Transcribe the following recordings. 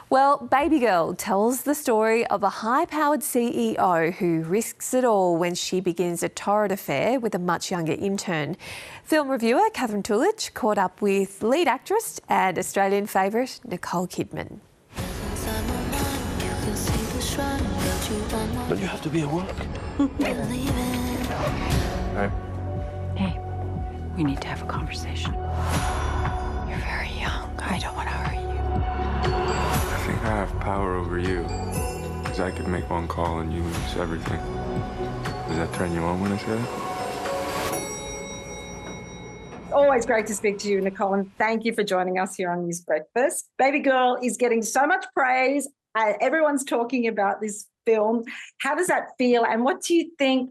Well, Babygirl tells the story of a high-powered CEO who risks it all when she begins a torrid affair with a much younger intern. Film reviewer Catherine Tulich caught up with lead actress and Australian favourite Nicole Kidman. Don't you have to be at work? Hey. Hey, we need to have a conversation. You're very young. I don't want to hurt you. I think I have power over you. Because I could make one call and you lose everything. Does that turn you on when I say that? Always great to speak to you, Nicole, and thank you for joining us here on News Breakfast. Babygirl is getting so much praise. Everyone's talking about this film. How does that feel? And what do you think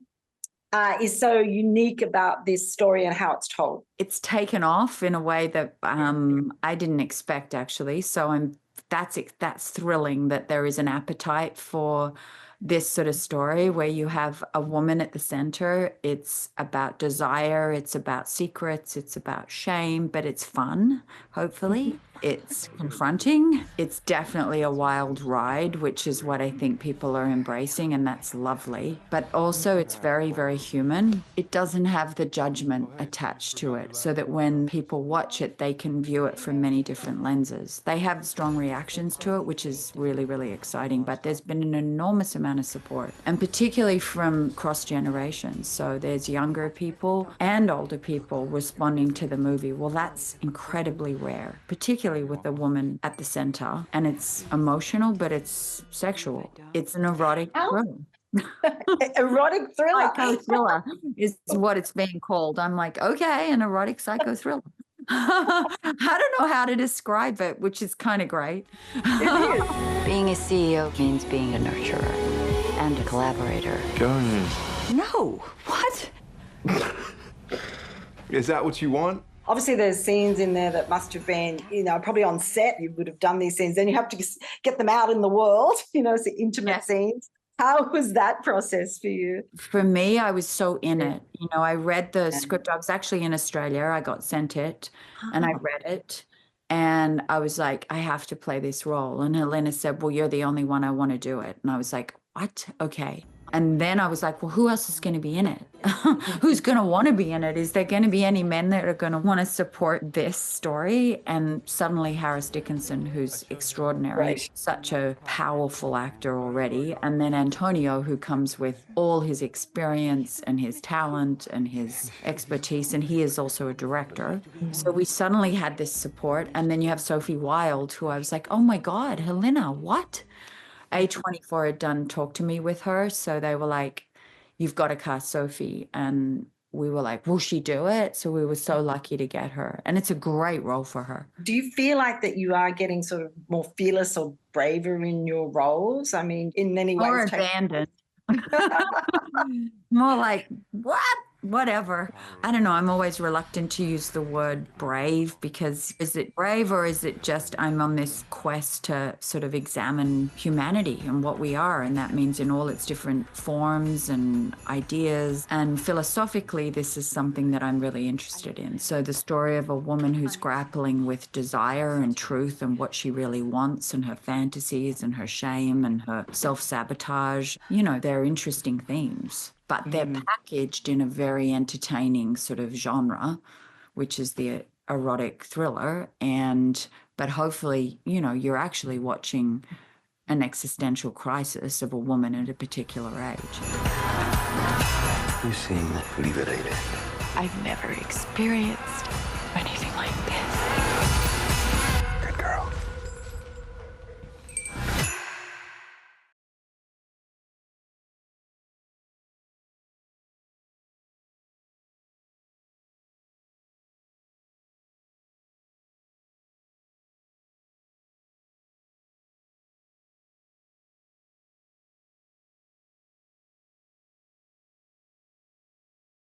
is so unique about this story and how it's told? It's taken off in a way that I didn't expect, actually. So that's thrilling that there is an appetite for this sort of story where you have a woman at the center. It's about desire, it's about secrets, it's about shame, but it's fun, hopefully. It's confronting. It's definitely a wild ride, which is what I think people are embracing, and that's lovely. But also it's very, very human. It doesn't have the judgment attached to it, so that when people watch it, they can view it from many different lenses. They have strong reactions to it, which is really, really exciting. But there's been an enormous amount of support, and particularly from cross generations. So there's younger people and older people responding to the movie. Well, that's incredibly rare, particularly with a woman at the center. And it's emotional, but it's sexual. It's an erotic thriller. Erotic thriller. Psycho thriller is what it's being called. I'm like, okay, an erotic psycho thriller. I don't know how to describe it, which is kind of great. It is. Being a CEO means being a nurturer and a collaborator. Go ahead. No, what? Is that what you want? Obviously, there's scenes in there that must have been, probably on set, you would have done these scenes. Then you have to get them out in the world, so intimate scenes. How was that process for you? For me, I was so in it. I read the script. I was actually in Australia. I got sent it and I read it. And I was like, I have to play this role. And Helena said, well, you're the only one I want to do it. And I was like, what? Okay. And then I was like, well, who else is going to be in it? Who's going to want to be in it? Is there going to be any men that are going to want to support this story? And suddenly Harris Dickinson, who's extraordinary, Right. such a powerful actor already. And then Antonio, who comes with all his experience and his talent and his expertise. And he is also a director. So we suddenly had this support. And then you have Sophie Wilde, who I was like, oh my God, Helena, what? A24 had done Talk to Me with her. So they were like, you've got to cast Sophie. And we were like, will she do it? So we were so lucky to get her. And it's a great role for her. Do you feel like that you are getting sort of more fearless or braver in your roles? I mean, in many ways. More abandoned. More like, what? Whatever. I don't know. I'm always reluctant to use the word brave, because is it brave or is it just I'm on this quest to sort of examine humanity and what we are? And that means in all its different forms and ideas. And philosophically, this is something that I'm really interested in. So the story of a woman who's grappling with desire and truth and what she really wants and her fantasies and her shame and her self-sabotage, they're interesting themes. But they're packaged in a very entertaining sort of genre, which is the erotic thriller. But hopefully, you're actually watching an existential crisis of a woman at a particular age. You seem liberated. I've never experienced anything like this.